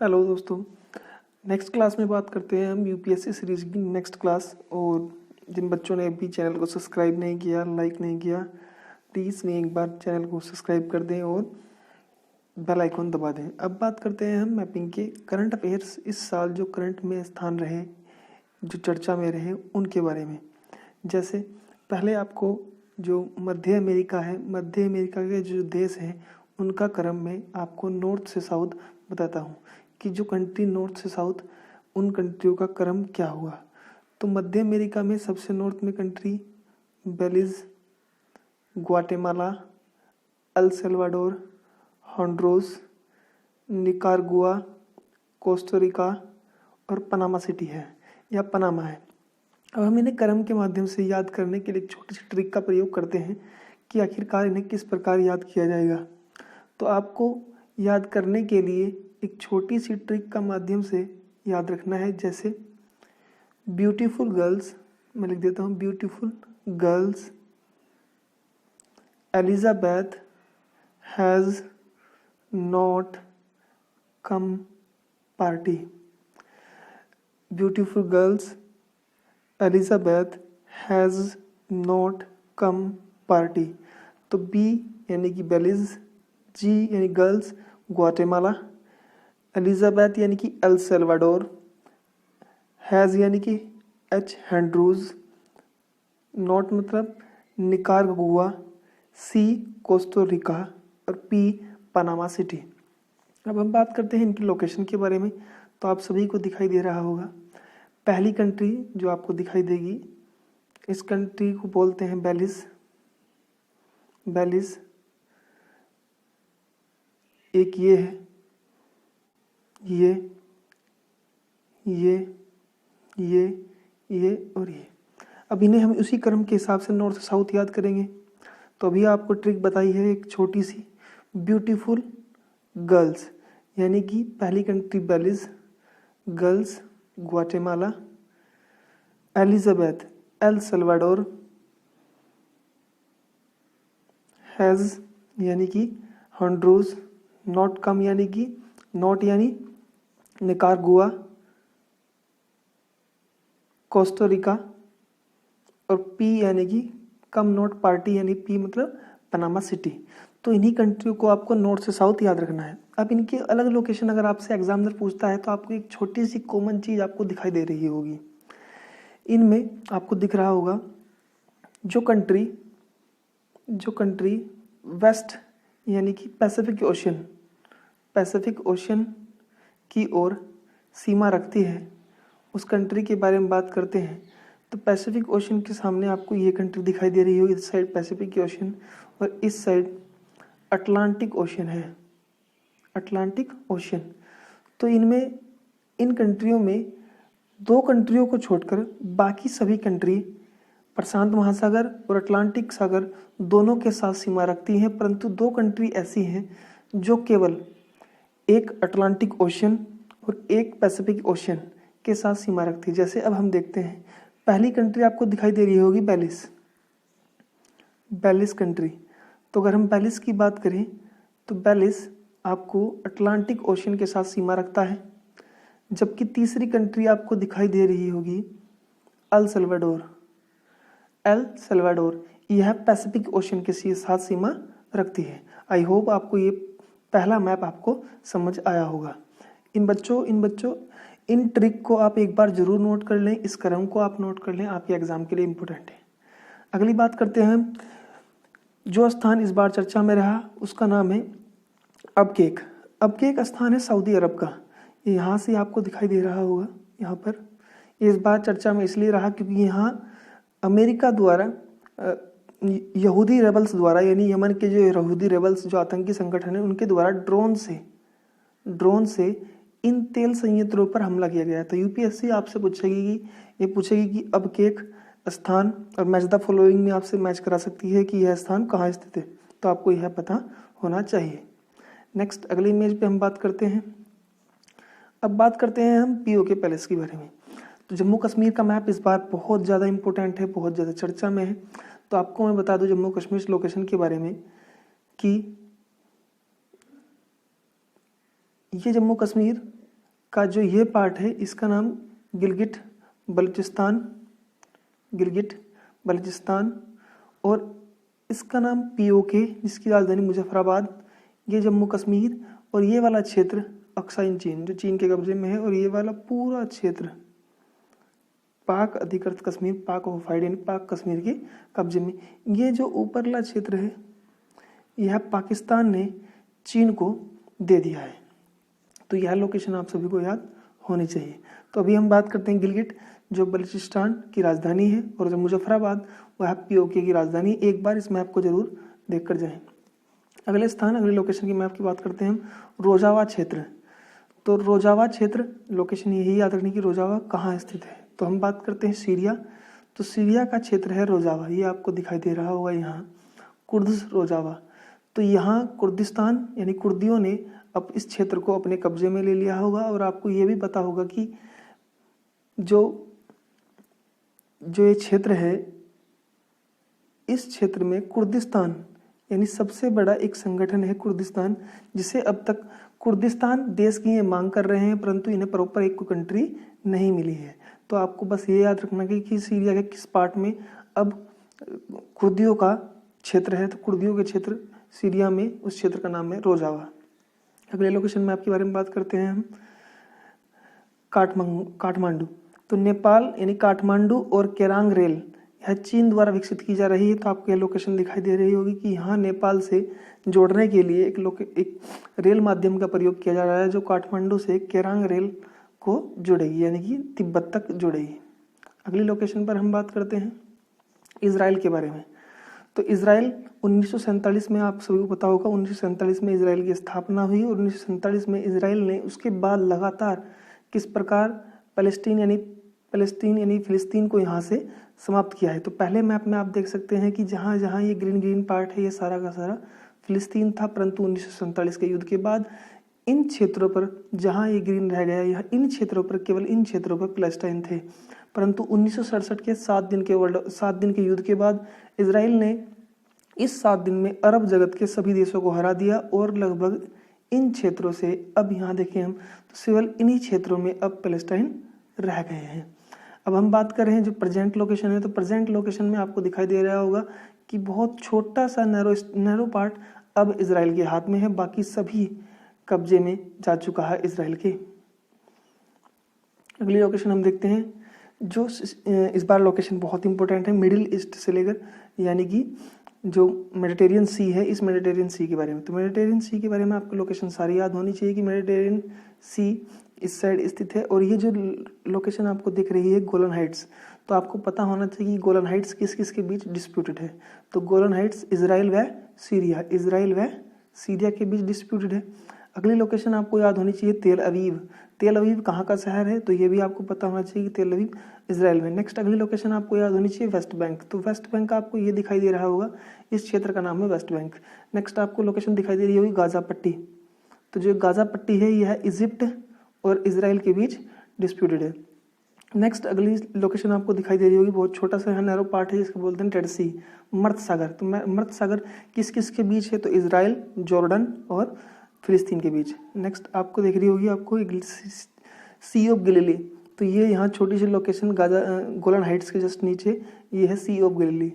Hello दोस्तों, next class में बात करते हैं हम यूपीएससी सीरीज की नेक्स्ट क्लास। और जिन बच्चों ने अभी चैनल को सब्सक्राइब नहीं किया, लाइक नहीं किया, प्लीज़ में एक बार चैनल को सब्सक्राइब कर दें और बेल आइकन दबा दें। अब बात करते हैं हम मैपिंग के करंट अफेयर्स, इस साल जो करंट में स्थान रहे, जो चर्चा में रहे, उनके बारे में। जैसे पहले आपको जो मध्य अमेरिका है, मध्य अमेरिका के जो देश हैं उनका क्रम में आपको नॉर्थ से साउथ बताता हूँ कि जो कंट्री नॉर्थ से साउथ, उन कंट्रियों का क्रम क्या हुआ। तो मध्य अमेरिका में सबसे नॉर्थ में country Belize, Guatemala, El Salvador, Honduras, Nicaragua, Costa Rica और पनामा सिटी है या पनामा है। अब हम इन्हें क्रम के माध्यम से याद करने के लिए एक छोटी सी ट्रिक का प्रयोग करते हैं कि आखिरकार इन्हें किस प्रकार याद किया जाएगा। तो आपको याद करने के लिए एक छोटी सी ट्रिक का माध्यम से याद रखना है। जैसे ब्यूटीफुल गर्ल्स, मैं लिख देता हूँ beautiful girls, Elizabeth has not come party. Beautiful girls, Elizabeth has not come party. तो बी यानी कि बेलिज, जी यानी गर्ल्स ग्वाटेमाला, एलिजाबेथ यानी कि एल सल्वाडोर, हैज़ यानी कि एच होंडुरास, नॉट मतलब निकारागुआ, सी कोस्टारिका और पी पनामा सिटी। अब हम बात करते हैं इनकी लोकेशन के बारे में। तो आप सभी को दिखाई दे रहा होगा पहली कंट्री जो आपको दिखाई देगी, इस कंट्री को बोलते हैं बेलिज। बेलिज एक ये है, ये और ये। अब इन्हें हम उसी क्रम के हिसाब से नॉर्थ से साउथ याद करेंगे। तो अभी आपको ट्रिक बताई है एक छोटी सी, ब्यूटीफुल गर्ल्स यानी कि पहली country Belize, girls Guatemala, Elizabeth El Salvador, has यानी कि होंडुरास, नॉट कम यानी कि नॉट यानी निकारागुआ, कोस्टारिका और पी यानी कि कम नॉट पार्टी यानी पी मतलब पनामा सिटी। तो इन्हीं कंट्रियों को आपको नॉर्थ से साउथ याद रखना है। अब इनकी अलग लोकेशन अगर आपसे एग्जामिनर पूछता है तो आपको एक छोटी सी कॉमन चीज़ आपको दिखाई दे रही होगी। इनमें आपको दिख रहा होगा जो कंट्री वेस्ट यानी कि पैसिफिक ओशन की ओर सीमा रखती है, उस कंट्री के बारे में बात करते हैं। तो पैसिफिक ओशन के सामने आपको ये कंट्री दिखाई दे रही होगी, इस साइड पैसिफिक ओशन और इस साइड अटलांटिक ओशन है, अटलांटिक ओशन। तो इनमें इन कंट्रियों में दो कंट्रियों को छोड़कर बाकी सभी कंट्री प्रशांत महासागर और अटलांटिक सागर दोनों के साथ सीमा रखती हैं, परंतु दो कंट्री ऐसी हैं जो केवल एक अटलांटिक ओशन और एक पैसिफिक ओशन के साथ सीमा रखती है। जैसे अब हम देखते हैं, पहली कंट्री आपको दिखाई दे रही होगी बेलिस कंट्री। तो अगर हम बेलिस की बात करें तो बेलिस आपको अटलांटिक ओशन के साथ सीमा रखता है, जबकि तीसरी कंट्री आपको दिखाई दे रही होगी एल सल्वाडोर, यह पैसिफिक ओशन के साथ सीमा रखती है। आई होप आपको ये पहला मैप आपको समझ आया होगा। इन ट्रिक को आप एक बार जरूर नोट कर लें, इस क्रम को आप नोट कर लें, आपके एग्जाम के लिए इम्पोर्टेंट है। अगली बात करते हैं, जो स्थान इस बार चर्चा में रहा उसका नाम है अबकेक स्थान है सऊदी अरब का। यहाँ से आपको दिखाई दे रहा होगा, यहाँ पर इस बार चर्चा में इसलिए रहा क्योंकि यहाँ अमेरिका द्वारा यहूदी रेबल्स द्वारा, यानी यमन के जो यहूदी रेबल्स जो आतंकी संगठन है, उनके द्वारा ड्रोन से इन तेल संयंत्रों पर हमला किया गया। तो यूपीएससी आपसे पूछेगी कि अबकेक स्थान और मैच द फॉलोइंग में आपसे मैच करा सकती है कि यह स्थान कहाँ स्थित है, तो आपको यह पता होना चाहिए। नेक्स्ट अगली इमेज पे हम बात करते हैं। अब बात करते हैं हम पीओके पैलेस के बारे में। तो जम्मू कश्मीर का मैप इस बार बहुत ज़्यादा इंपॉर्टेंट है, बहुत ज़्यादा चर्चा में है। तो आपको मैं बता दूं जम्मू कश्मीर लोकेशन के बारे में कि ये जम्मू कश्मीर का जो ये पार्ट है इसका नाम गिलगिट बल्चिस्तान और इसका नाम पीओके जिसकी राजधानी मुजफ्फराबाद, ये जम्मू कश्मीर और ये वाला क्षेत्र अक्साई चीन जो चीन के कब्जे में है और ये वाला पूरा क्षेत्र पाक अधिकृत कश्मीर, पाक ऑक्युपाइड यानी पाक कश्मीर के कब्जे में। ये जो ऊपरला क्षेत्र है यह पाकिस्तान ने चीन को दे दिया है। तो यह लोकेशन आप सभी को याद होनी चाहिए। तो अभी हम बात करते हैं गिलगिट जो बल्चिस्तान की राजधानी है और जो मुजफ्फराबाद वह पीओके की राजधानी। एक बार इस मैप को जरूर देख कर जाएं। अगले लोकेशन की मैप की बात करते हैं हम, रोजावा क्षेत्र। तो रोजावा क्षेत्र लोकेशन यही याद रखनी कि रोजावा कहाँ स्थित है। तो हम बात करते हैं सीरिया। तो सीरिया का क्षेत्र है रोजावा, ये आपको दिखाई दे रहा होगा यहाँ कुर्द रोजावा। तो यहाँ कुर्दिस्तान यानी कुर्दियों ने अब इस क्षेत्र को अपने कब्जे में ले लिया होगा। और आपको ये भी पता होगा कि जो ये क्षेत्र है इस क्षेत्र में कुर्दिस्तान यानी सबसे बड़ा एक संगठन है कुर्दिस्तान, जिसे अब तक कुर्दिस्तान देश की ये मांग कर रहे हैं परंतु इन्हें प्रॉपर एक कंट्री नहीं मिली है। तो आपको बस ये याद रखना कि सीरिया के किस पार्ट में अब कुर्दियों का क्षेत्र है। तो कुर्दियों के क्षेत्र सीरिया में उस क्षेत्र का नाम है रोजावा। अगले लोकेशन मैप के बारे में बात करते हैं हम, काठमांडू। तो नेपाल यानी काठमांडू और केरांग रेल यह चीन द्वारा विकसित की जा रही है। तो आपको यह लोकेशन दिखाई दे रही होगी कि यहाँ नेपाल से जोड़ने के लिए एक रेल माध्यम का प्रयोग किया जा रहा है जो काठमांडू से केरांग रेल को जोड़ेगी यानी कि तिब्बत तक जोड़ेगी। अगली लोकेशन पर हम बात करते हैं इजराइल के बारे में। तो इजराइल 1947 में आप सभी को पता होगा 1947 में इजराइल की स्थापना हुई और 1947 में इजराइल ने उसके बाद लगातार किस प्रकार फिलिस्तीन को यहाँ से समाप्त किया है। तो पहले मैप में आप देख सकते हैं कि जहाँ जहाँ ये ग्रीन पार्ट है ये सारा का सारा फिलिस्तीन था, परंतु 1947 के युद्ध के बाद इन क्षेत्रों पर जहाँ ये ग्रीन रह गया यह इन क्षेत्रों पर केवल इन क्षेत्रों पर पैलेस्टाइन थे। परंतु 1967 के 7 दिन के युद्ध के बाद इजराइल ने इस 7 दिन में अरब जगत के सभी देशों को हरा दिया और लगभग इन क्षेत्रों से अब यहाँ देखें हम तो केवल इन्हीं क्षेत्रों में अब पैलेस्टाइन रह गए हैं। अब हम बात कर रहे हैं जो प्रेजेंट लोकेशन है। तो प्रेजेंट लोकेशन में आपको दिखाई दे रहा होगा कि बहुत छोटा सा नैरो पार्ट अब इजराइल के हाथ में है, बाकी सभी कब्जे में जा चुका है इजराइल के। अगली लोकेशन हम देखते हैं जो इस बार लोकेशन बहुत इंपॉर्टेंट है मिडिल ईस्ट से लेकर यानी कि जो मेडिटेरियन सी है इस मेडिटेरियन सी के बारे में। तो मेडिटेरियन सी के बारे में आपको लोकेशन सारी याद होनी चाहिए कि मेडिटेरियन सी इस साइड स्थित है और ये जो लोकेशन आपको दिख रही है गोलन हाइट्स, तो आपको पता होना चाहिए कि गोलन हाइट्स किस किस के बीच डिस्प्यूटेड है। तो गोलन हाइट्स इजराइल व सीरिया के बीच डिस्प्यूटेड है। अगली लोकेशन आपको याद होनी चाहिए तेल अवीव कहाँ का शहर है, तो ये भी आपको पता होना चाहिए कि तेल अवीव इजराइल में। नेक्स्ट अगली लोकेशन आपको याद होनी चाहिए वेस्ट बैंक। तो वेस्ट बैंक आपको ये दिखाई दे रहा होगा, इस क्षेत्र का नाम है वेस्ट बैंक। नेक्स्ट आपको लोकेशन दिखाई दे रही होगी गाजा पट्टी। तो जो गाजा पट्टी है यह इजिप्ट और इजराइल के बीच डिस्प्यूटेड है। नेक्स्ट अगली लोकेशन आपको दिखाई दे रही होगी, बहुत छोटा सा नैरो पार्ट है जिसको बोलते हैं डेड सी, मर्द सागर। तो मर्द सागर किस किस के बीच है, तो इजराइल, जॉर्डन और फिलिस्तीन के बीच। नेक्स्ट आपको दिख रही होगी आपको सी ऑफ गलीली। तो ये यहाँ छोटी सी लोकेशन गोलन हाइट्स के जस्ट नीचे ये है सी ऑफ गलीली।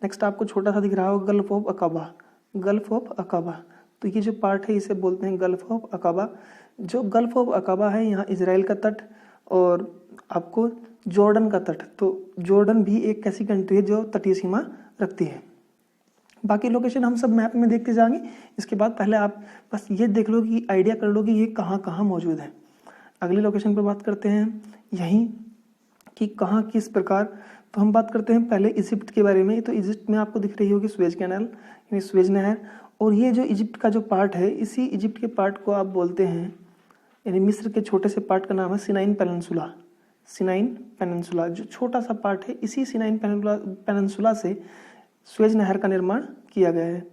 नेक्स्ट आपको छोटा सा दिख रहा होगा गल्फ ऑफ अकाबा। तो ये जो पार्ट है इसे बोलते हैं गल्फ ऑफ अकाबा। जो गल्फ ऑफ अकाबा है यहाँ इजराइल का तट और आपको जॉर्डन का तट। तो जॉर्डन भी एक ऐसी कंट्री है जो तटीय सीमा रखती है। बाकी लोकेशन हम सब मैप में देखते जाएंगे। इसके बाद पहले आप बस ये देख लो कि आइडिया कर लो कि ये कहाँ कहाँ मौजूद है। अगली लोकेशन पर बात करते हैं यहीं कि कहाँ किस प्रकार। तो हम बात करते हैं पहले इजिप्ट के बारे में। तो इजिप्ट में आपको दिख रही होगी स्वेज कैनाल यानी स्वेज नहर। और ये जो इजिप्ट का जो पार्ट है इसी इजिप्ट के पार्ट को आप बोलते हैं यानी मिस्र के छोटे से पार्ट का नाम है सिनाइन पेनिनसुला। जो छोटा सा पार्ट है इसी सिनाइन पेनिनसुला से स्वेज नहर का निर्माण किया गया है।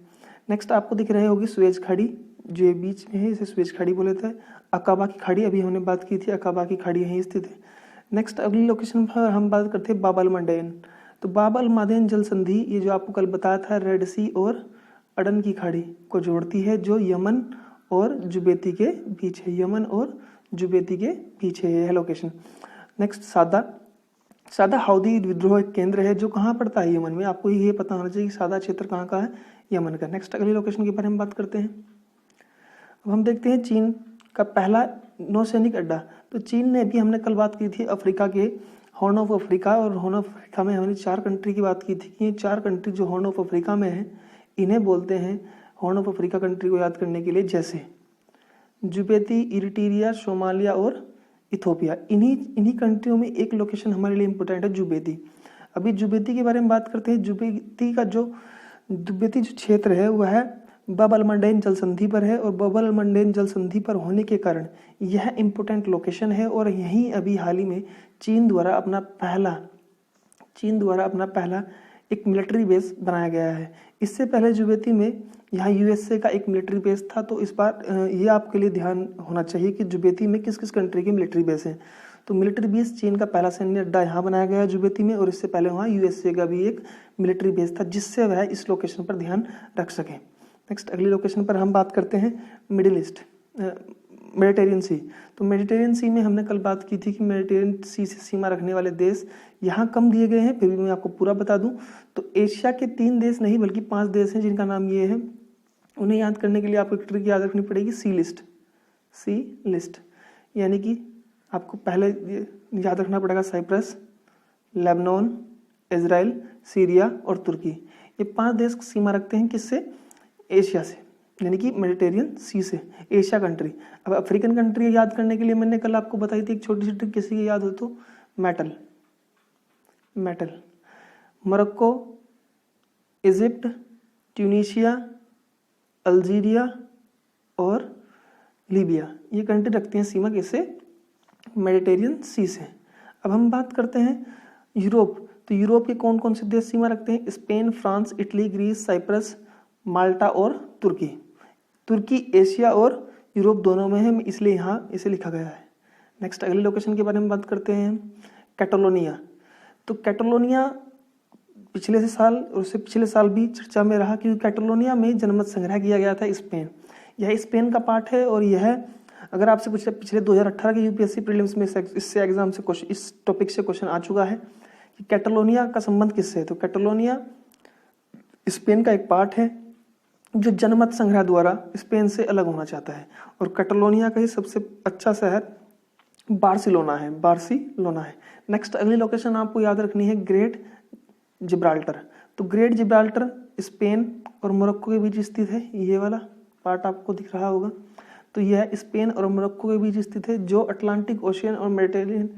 नेक्स्ट आपको दिख रही होगी स्वेज खाड़ी, जो ये बीच में है इसे स्वेज खाड़ी बोले थे। अकाबा की खाड़ी अभी हमने बात की थी, अकाबा की खाड़ी यहीं स्थित है। नेक्स्ट अगली लोकेशन पर हम बात करते हैं बाब अल मंडेन। तो बाब अल मंडेन जल संधि ये जो आपको कल बताया था रेड सी और अडन की खाड़ी को जोड़ती है, जो यमन और जुबैती के बीच है। यमन और जुबेती के पीछे है लोकेशन। नेक्स्ट सादा हाउदी विद्रोह एक केंद्र है जो कहाँ पड़ता है, यमन में। आपको ये पता होना चाहिए कि सादा क्षेत्र कहाँ का है, यमन का। नेक्स्ट अगली लोकेशन के बारे में बात करते हैं। अब हम देखते हैं चीन का पहला नौसैनिक अड्डा। तो चीन ने भी, हमने कल बात की थी अफ्रीका के हॉर्न ऑफ अफ्रीका, और हॉर्न ऑफ अफ्रीका में हमने 4 कंट्री की बात की थी कि ये 4 कंट्री जो हॉर्न ऑफ अफ्रीका में है इन्हें बोलते हैं हॉर्न ऑफ अफ्रीका कंट्री को याद करने के लिए, जैसे जुबेती, इरिट्रिया, सोमालिया और इथोपिया। इन्हीं कंट्रियों में एक लोकेशन हमारे लिए इम्पोर्टेंट है, जुबेती। अभी जुबेती के बारे में बात करते हैं। जुबेती जो क्षेत्र है वह है बब अल मंडेब जल संधि पर है, और बब अल मंडेब जल संधि पर होने के कारण यह इम्पोर्टेंट लोकेशन है, और यहीं अभी हाल ही में चीन द्वारा अपना पहला एक मिलिट्री बेस बनाया गया है। इससे पहले जुबेती में यहाँ यूएसए का एक मिलिट्री बेस था। तो इस बार ये आपके लिए ध्यान होना चाहिए कि जुबेती में किस किस कंट्री की मिलिट्री बेस है। तो मिलिट्री बेस चीन का पहला सैन्य अड्डा यहाँ बनाया गया है जुबेती में, और इससे पहले वहाँ यूएसए का भी एक मिलिट्री बेस था, जिससे वह इस लोकेशन पर ध्यान रख सके। नेक्स्ट अगली लोकेशन पर हम बात करते हैं मेडिटेरियन सी। तो मेडिटेरियन सी में हमने कल बात की थी कि मेडिटेरियन सी से सीमा रखने वाले देश यहाँ कम दिए गए हैं, फिर भी मैं आपको पूरा बता दूं तो एशिया के 3 देश नहीं बल्कि 5 देश हैं जिनका नाम ये है। उन्हें याद करने के लिए आपको एक ट्रिक याद रखनी पड़ेगी, सी लिस्ट। यानी कि आपको पहले याद रखना पड़ेगा साइप्रस, लेबनान, इजराइल, सीरिया और तुर्की। ये 5 देश सीमा रखते हैं किससे, एशिया से, यानी कि मेडिटेरियन सी से, एशिया कंट्री। अब अफ्रीकन कंट्री याद करने के लिए मैंने कल आपको बताई थी एक छोटी सी ट्रिक, किसी की याद हो तो metal. Morocco, Egypt, Tunisia, Algeria और लीबिया, ये कंट्री रखती हैं सीमा किससे, मेडिटेरियन सी से। अब हम बात करते हैं यूरोप। तो यूरोप के कौन कौन से देश सीमा रखते हैं, Spain, France, Italy, Greece, Cyprus, Malta और तुर्की एशिया और यूरोप दोनों में है, इसलिए यहाँ इसे लिखा गया है। नेक्स्ट अगले लोकेशन के बारे में बात करते हैं, कैटलोनिया। तो कैटलोनिया पिछले साल और उससे पिछले साल भी चर्चा में रहा, क्योंकि कैटलोनिया में जनमत संग्रह किया गया था स्पेन। यह स्पेन का पार्ट है, और यह अगर आपसे पूछे पिछले 2018 के यूपीएससी प्रीलिम्स में इससे एग्जाम से क्वेश्चन, इस टॉपिक से क्वेश्चन आ चुका है कि कैटलोनिया का संबंध किससे है। तो कैटलोनिया स्पेन का एक पार्ट है जो जनमत संग्रह द्वारा स्पेन से अलग होना चाहता है, और कैटलोनिया का ही सबसे अच्छा शहर बार्सिलोना है। नेक्स्ट अगली लोकेशन आपको याद रखनी है, ग्रेट जिब्राल्टर। तो ग्रेट जिब्राल्टर स्पेन और मोरक्को के बीच स्थित है, ये वाला पार्ट आपको दिख रहा होगा। तो यह स्पेन और मोरक्को के बीच स्थित है, जो अटलांटिक ओशियन और मेडिटेरियन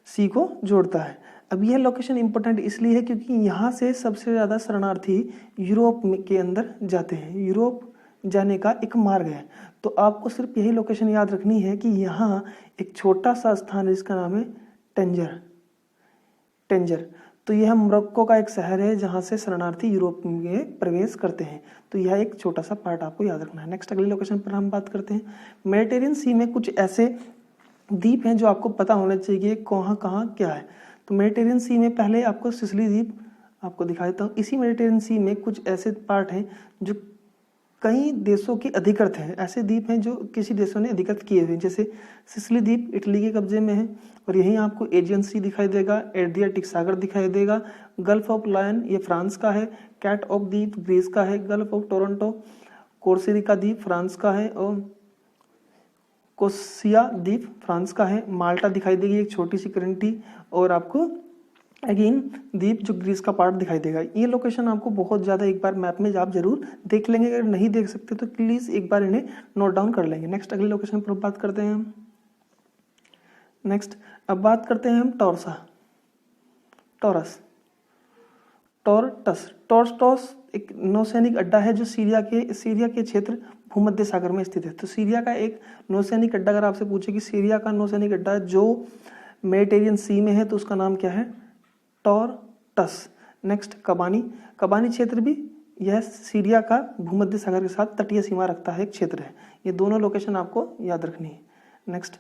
सी को जोड़ता है। अब यह लोकेशन इंपॉर्टेंट इसलिए है क्योंकि यहाँ से सबसे ज़्यादा शरणार्थी यूरोप के अंदर जाते हैं, यूरोप जाने का एक मार्ग है। तो आपको सिर्फ यही लोकेशन याद रखनी है कि यहाँ एक छोटा सा स्थान है जिसका नाम है टेंजर। तो यह मोरक्को का एक शहर है जहाँ से शरणार्थी यूरोप में प्रवेश करते हैं। तो यह एक छोटा सा पार्ट आपको याद रखना है। नेक्स्ट अगली लोकेशन पर हम बात करते हैं, मेडिटेरियन सी में कुछ ऐसे द्वीप हैं जो आपको पता होना चाहिए कहाँ क्या है। तो मेडिटेरियन सी में पहले आपको सिसिली द्वीप आपको दिखा देता हूँ। इसी मेडिटेरियन सी में कुछ ऐसे पार्ट हैं जो कई देशों के अधिकृत हैं, ऐसे द्वीप हैं जो किसी देशों ने अधिकृत किए हुए हैं। जैसे सिसिली द्वीप इटली के कब्जे में है, और यहीं आपको एजियन सी दिखाई देगा, एड्रियाटिक सागर दिखाई देगा, गल्फ ऑफ लायन ये फ्रांस का है, कैट ऑफ द्वीप ग्रीस का है, गल्फ ऑफ टोरंटो कोर्सिका द्वीप फ्रांस का है, और कोसिया द्वीप फ्रांस का है। माल्टा दिखाई देगी एक छोटी सी कंट्री, और आपको अगेन द्वीप जो ग्रीस का पार्ट दिखाई देगा। ये लोकेशन आपको बहुत ज़्यादा एक बार मैप में आप जरूर देख लेंगे, अगर नहीं देख सकते तो प्लीज़ एक बार इन्हें नोट डाउन कर लेंगे। नेक्स्ट अगले लोकेशन पर बात करते हैं हम। नेक्स्ट अब बात करते हैं हम टॉरटस एक नौसैनिक अड्डा है जो सीरिया के क्षेत्र भूमध्य सागर में स्थित है। तो सीरिया का एक नौसैनिक अड्डा, अगर आपसे पूछे कि सीरिया का नौसैनिक अड्डा जो मेडिटेरियन सी में है तो उसका नाम क्या है, टॉरटस। नेक्स्ट कबानी क्षेत्र भी यह सीरिया का भूमध्य सागर के साथ तटीय सीमा रखता है एक क्षेत्र है। ये दोनों लोकेशन आपको याद रखनी है। नेक्स्ट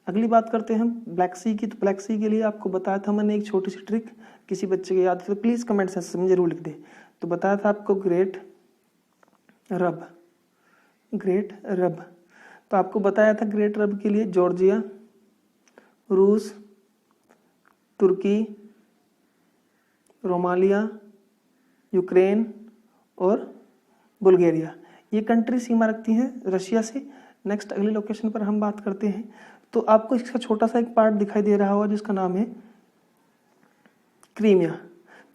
अगली बात करते हैं हम ब्लैक सी की। तो ब्लैक सी के लिए आपको बताया था मैंने एक छोटी सी ट्रिक, किसी बच्चे के याद है तो प्लीज़ कमेंट सेक्शन में जरूर लिख दें। तो बताया था आपको ग्रेट रब। तो आपको बताया था ग्रेट रब के लिए जॉर्जिया, रूस, तुर्की, रोमालिया, यूक्रेन और बुल्गारिया। ये कंट्री सीमा रखती हैं रशिया से। नेक्स्ट अगले लोकेशन पर हम बात करते हैं तो आपको इसका छोटा सा एक पार्ट दिखाई दे रहा होगा जिसका नाम है क्रीमिया।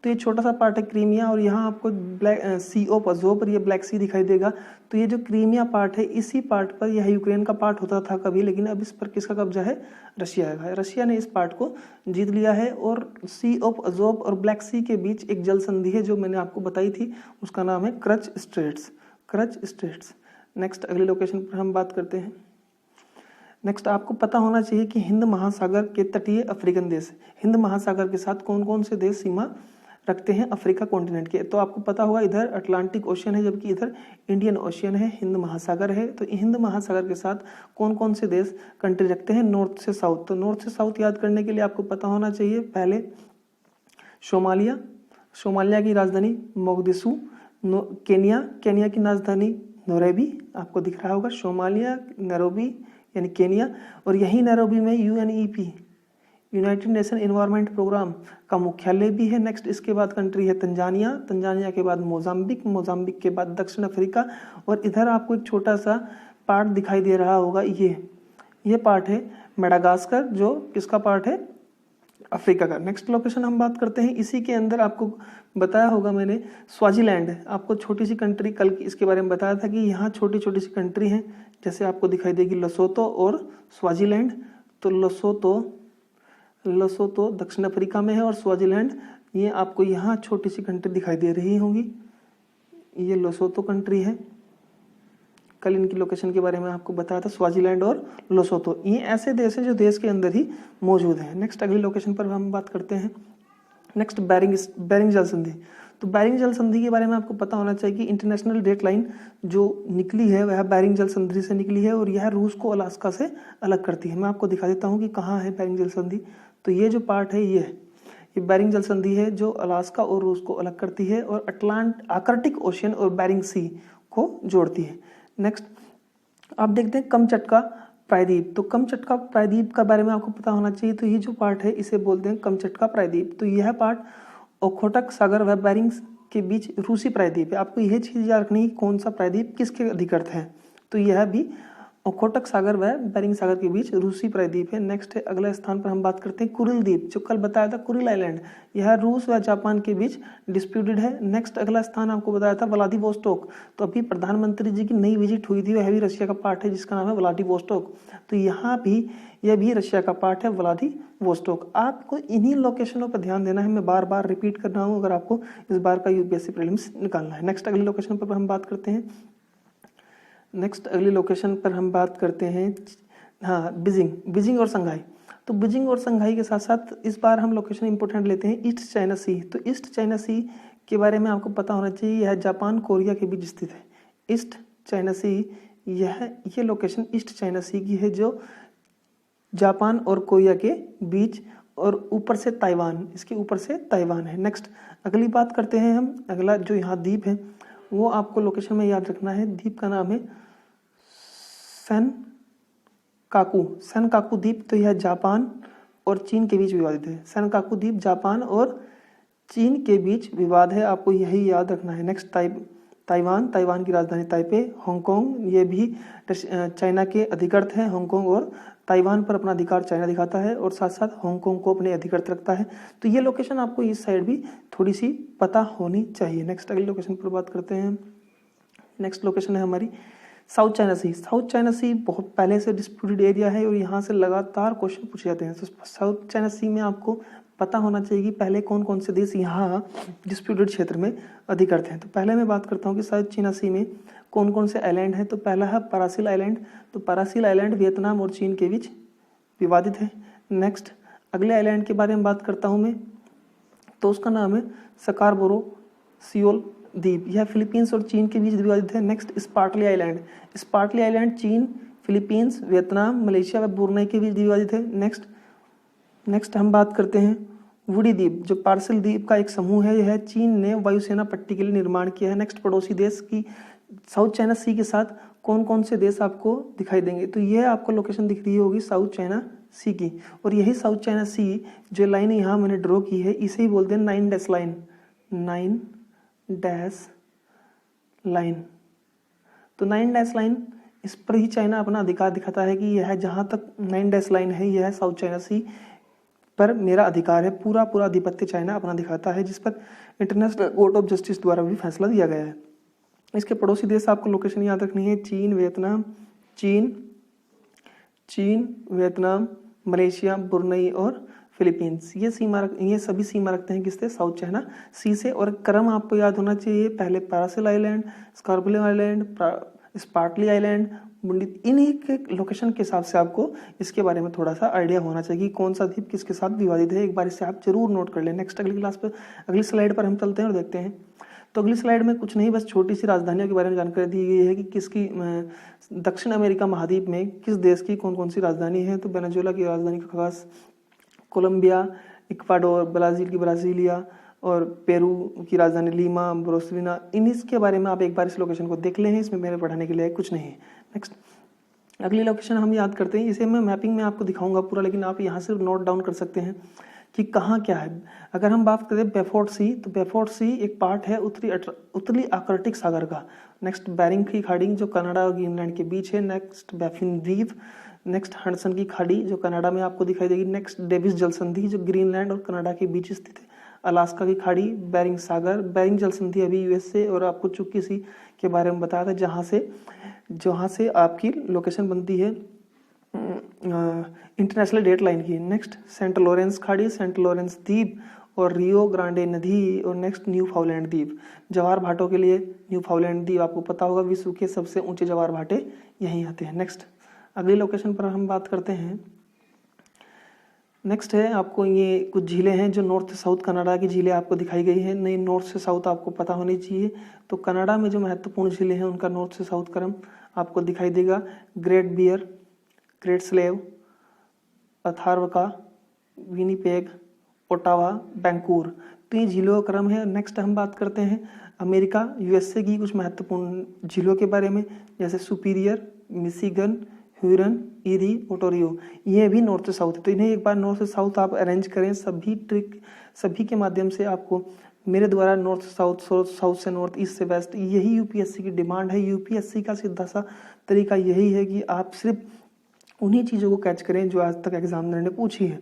तो ये छोटा सा पार्ट है क्रीमिया और यहाँ आपको ब्लैक सी ओ पर ये ब्लैक सी दिखाई देगा। तो ये जो क्रीमिया पार्ट है इसी पार्ट पर यह यूक्रेन का पार्ट होता था कभी, लेकिन अब इस पर किसका कब्जा है? रशिया का। रशिया ने इस पार्ट को जीत लिया है और सी ऑफ अजोव और ब्लैक सी के बीच एक जल संधि है जो मैंने आपको बताई थी, उसका नाम है करच स्ट्रेट्स। करच स्ट्रेट्स। नेक्स्ट अगले लोकेशन पर हम बात करते हैं। नेक्स्ट आपको पता होना चाहिए कि हिंद महासागर के तटीय अफ्रीकन देश, हिंद महासागर के साथ कौन कौन से देश सीमा रखते हैं अफ्रीका कॉन्टिनेंट के। तो आपको पता होगा इधर अटलांटिक ओशियन है जबकि इधर इंडियन ओशियन है, हिंद महासागर है। तो हिंद महासागर के साथ कौन कौन से देश कंट्री रखते हैं नॉर्थ से साउथ। तो नॉर्थ से साउथ याद करने के लिए आपको पता होना चाहिए पहले सोमालिया, सोमालिया की राजधानी मोगदिशु, केनिया, केनिया की राजधानी नैरोबी, आपको दिख रहा होगा सोमालिया, नैरोबी यानी केनिया। और यही नैरोबी में UNEP United Nation Environment Programme का मुख्यालय भी है। नेक्स्ट इसके बाद कंट्री है तंजानिया, तंजानिया के बाद मोजाम्बिक, मोजाम्बिक के बाद दक्षिण अफ्रीका। और इधर आपको एक छोटा सा पार्ट दिखाई दे रहा होगा, ये पार्ट है मेडागास्कर जो किसका पार्ट है? अफ्रीका का। नेक्स्ट लोकेशन हम बात करते हैं, इसी के अंदर आपको बताया होगा मैंने स्वाजीलैंड, आपको छोटी सी कंट्री कल इसके बारे में बताया था कि यहाँ छोटी छोटी सी कंट्री हैं, जैसे आपको दिखाई देगी लसोतो और स्वाजीलैंड। तो लसोतो दक्षिण अफ्रीका में है और स्वाजीलैंड ये आपको यहाँ छोटी सी कंट्री दिखाई दे रही होंगी, ये लसोतो कंट्री है। कल इनकी लोकेशन के बारे में आपको बताया था, स्वाजीलैंड और लोसोतो। ये ऐसे देश हैं जो देश के अंदर ही मौजूद हैं। नेक्स्ट अगली लोकेशन पर हम बात करते हैं। नेक्स्ट बेरिंग जल संधि। तो बेरिंग जल संधि के बारे में आपको पता होना चाहिए कि इंटरनेशनल डेट लाइन जो निकली है वह बेरिंग जल संधि से निकली है और यह रूस को अलास्का से अलग करती है। मैं आपको दिखा देता हूँ कि कहाँ है बेरिंग जल संधि। तो ये जो पार्ट है ये बेरिंग जल संधि है जो अलास्का और रूस को अलग करती है और आर्कटिक ओशियन और बेरिंग सी को जोड़ती है। नेक्स्ट आप देखते हैं कमचटका प्रायद्वीप। तो कमचटका प्रायद्वीप का बारे में आपको पता होना चाहिए। तो ये जो पार्ट है इसे बोलते हैं कमचटका प्रायद्वीप। तो यह पार्ट ओखोटक सागर व बेरिंग के बीच रूसी प्रायद्वीप है। आपको यह चीज याद रखनी है कौन सा प्रायद्वीप किसके अधिकृत है। तो यह भी ओखोटक सागर व बेरिंग सागर के बीच रूसी प्रायद्वीप है। नेक्स्ट है अगले स्थान पर हम बात करते हैं कुरिल द्वीप, जो कल बताया था कुरिल आइलैंड, यह रूस व जापान के बीच डिस्प्यूटेड है। नेक्स्ट अगला स्थान आपको बताया था व्लादिवोस्टोक। तो अभी प्रधानमंत्री जी की नई विजिट हुई थी, वह भी रशिया का पार्ट है जिसका नाम है व्लादिवोस्टोक। तो यहाँ भी यह भी रशिया का पार्ट है व्लादिवोस्टोक। आपको इन्हीं लोकेशनों पर ध्यान देना है, मैं बार बार रिपीट कर रहा हूँ अगर आपको इस बार का UPSC प्रीलिम्स निकालना है। नेक्स्ट अगले लोकेशन पर हम बात करते हैं। नेक्स्ट अगली लोकेशन पर हम बात करते हैं बीजिंग और संघाई। तो बीजिंग और संघाई के साथ साथ इस बार हम लोकेशन इंपॉर्टेंट लेते हैं ईस्ट चाइना सी। तो ईस्ट चाइना सी के बारे में आपको पता होना चाहिए, यह जापान कोरिया के बीच स्थित है। ईस्ट चाइना सी ये लोकेशन ईस्ट चाइना सी की है जो जापान और कोरिया के बीच और ऊपर से ताइवान, इसके ऊपर से ताइवान है। नेक्स्ट अगली बात करते हैं हम, अगला जो यहाँ द्वीप है वो आपको लोकेशन में याद रखना है। द्वीप का नाम है सेनकाकू द्वीप। तो यह जापान और चीन के बीच विवादित है। सेनकाकू द्वीप जापान और चीन के बीच विवाद है, आपको यही याद रखना है। नेक्स्ट ताइवान की राजधानी ताइपे। हांगकांग ये भी चाइना के अधिकृत है। हांगकांग और ताइवान पर अपना अधिकार चाइना दिखाता है और साथ साथ हांगकांग को अपने अधिकृत रखता है। तो ये लोकेशन आपको इस साइड भी थोड़ी सी पता होनी चाहिए। नेक्स्ट अगले लोकेशन पर बात करते हैं। नेक्स्ट लोकेशन है हमारी साउथ चाइना सी। साउथ चाइना सी बहुत पहले से डिस्प्यूटेड एरिया है और यहाँ से लगातार क्वेश्चन पूछे जाते हैं। तो साउथ चाइना सी में आपको पता होना चाहिए कि पहले कौन कौन से देश यहाँ डिस्प्यूटेड क्षेत्र में अधिकृत हैं। तो पहले मैं बात करता हूँ कि साउथ चाइना सी में कौन कौन से आइलैंड हैं। तो पहला है पारासिल आइलैंड। तो पारासिल आइलैंड वियतनाम और चीन के बीच विवादित है। नेक्स्ट अगले आइलैंड के बारे में बात करता हूँ मैं, तो उसका नाम है स्कार्बोरो सियोल द्वीप। यह फिलीपींस और चीन के बीच विवादित है। Next Spratly island. Spratly island चीन, फिलीपींस, वियतनाम, मलेशिया व ब्रुनेई के बीच विवादित है। नेक्स्ट हम बात करते हैं वुडी द्वीप, जो पार्सल द्वीप का एक समूह है। यह चीन ने वायुसेना पट्टी के लिए निर्माण किया है। नेक्स्ट पड़ोसी देश की साउथ चाइना सी के साथ कौन कौन से देश आपको दिखाई देंगे। तो यह आपको लोकेशन दिख रही होगी साउथ चाइना सी की। और यही साउथ चाइना सी जो लाइन यहाँ मैंने ड्रॉ की है इसे ही बोलते हैं 9 डैश लाइन, 9 डैश लाइन। तो 9 डैश लाइन, इस पर ही चाइना अपना अधिकार दिखाता है कि यह जहाँ तक 9 डैश लाइन है यह है साउथ चाइना सी पर मेरा अधिकार है, पूरा पूरा आधिपत्य चाइना अपना दिखाता है, जिस पर इंटरनेशनल कोर्ट ऑफ जस्टिस द्वारा भी फैसला दिया गया है। इसके पड़ोसी देश आपको लोकेशन याद रखनी है, चीन, वियतनाम, चीन, वियतनाम, मलेशिया, ब्रुनई और फिलीपींस। ये सभी सीमा रखते हैं किससे? साउथ चाइना सी से। और क्रम आपको याद होना चाहिए, पहले पैरासिल island, Scorpio island, Spratly island, मुंडी, इन्हीं के लोकेशन के हिसाब से आपको इसके बारे में थोड़ा सा आइडिया होना चाहिए कि कौन सा द्वीप किसके साथ विवादित है। एक बार इसे आप जरूर नोट कर लें। नेक्स्ट अगली क्लास पर, अगली स्लाइड पर हम चलते हैं और देखते हैं। तो अगली स्लाइड में कुछ नहीं, बस छोटी सी राजधानियों के बारे में जानकारी दी गई है कि किसकी दक्षिण अमेरिका महाद्वीप में किस देश की कौन कौन सी राजधानी है। तो वेनेजुएला की राजधानी का खास, कोलंबिया, इक्वाडोर, ब्राजील की ब्राजीलिया और पेरू की राजधानी लीमा, ब्रोसलिना, इन इसके बारे में आप एक बार इस लोकेशन को देख लें, इसमें मेरे पढ़ाने के लिए कुछ नहीं है। नेक्स्ट अगली लोकेशन हम याद करते हैं, इसे मैं मैपिंग में आपको दिखाऊंगा पूरा, लेकिन आप यहाँ से नोट डाउन कर सकते हैं कि कहाँ क्या है। अगर हम बात करें बेफोर्ट सी, तो बेफोर्ट सी एक पार्ट है उत्तरी आर्कटिक सागर का। नेक्स्ट बेरिंग की खाड़ी जो कनाडा और ग्रीनलैंड के बीच है। नेक्स्ट बैफिन द्वीप, नेक्स्ट हडसन की खाड़ी जो कनाडा में आपको दिखाई देगी। नेक्स्ट डेविस जल संधि जो ग्रीनलैंड और कनाडा के बीच स्थित है। अलास्का की खाड़ी, बेरिंग सागर, बेरिंग जल संधि अभी यूएसए, और आपको चुक्की सी के बारे में बताया था जहाँ से आपकी लोकेशन बनती है इंटरनेशनल डेट लाइन की। नेक्स्ट सेंट लॉरेंस खाड़ी, सेंट लॉरेंस द्वीप और रियो ग्रांडे नदी। और नेक्स्ट न्यू फाउलैंड द्वीप, जवार भाटों के लिए न्यू फाउलैंड द्वीप आपको पता होगा, विश्व के सबसे ऊंचे जवार भाटे यहीं आते हैं। नेक्स्ट अगली लोकेशन पर हम बात करते हैं। नेक्स्ट है आपको ये कुछ झीलें हैं जो नॉर्थ साउथ कनाडा की झीलें आपको दिखाई गई हैं। नहीं, नॉर्थ से साउथ आपको पता होनी चाहिए। तो कनाडा में जो महत्वपूर्ण झीलें हैं उनका नॉर्थ से साउथ क्रम आपको दिखाई देगा। Great Bear, Great Slave, Athabasca, Winnipeg, Ottawa, Vancouver, तो ये झीलों का क्रम है। नेक्स्ट हम बात करते हैं अमेरिका यूएसए की कुछ महत्वपूर्ण झीलों के बारे में, जैसे Superior, Michigan, Huron, Erie, Ontario, ये भी नॉर्थ से साउथ है। तो इन्हें एक बार नॉर्थ से साउथ आप अरेंज करें। सभी के माध्यम से आपको मेरे द्वारा नॉर्थ से साउथ, साउथ से नॉर्थ, ईस्ट से वेस्ट, यही यूपीएससी की डिमांड है। यूपीएससी का सीधा सा तरीका यही है कि आप सिर्फ उन्हीं चीज़ों को कैच करें जो आज तक एग्जामिनर ने पूछी है।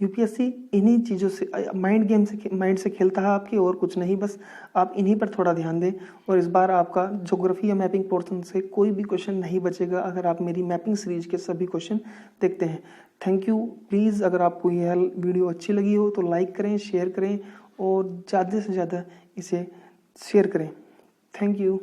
यूपीएससी इन्हीं चीज़ों से, माइंड से खेलता है आपकी, और कुछ नहीं। बस आप इन्हीं पर थोड़ा ध्यान दें और इस बार आपका ज्योग्राफी या मैपिंग पोर्शन से कोई भी क्वेश्चन नहीं बचेगा अगर आप मेरी मैपिंग सीरीज के सभी क्वेश्चन देखते हैं। Thank you. प्लीज़ अगर आपको यह वीडियो अच्छी लगी हो तो लाइक करें, शेयर करें और ज़्यादा से ज़्यादा इसे शेयर करें। Thank you.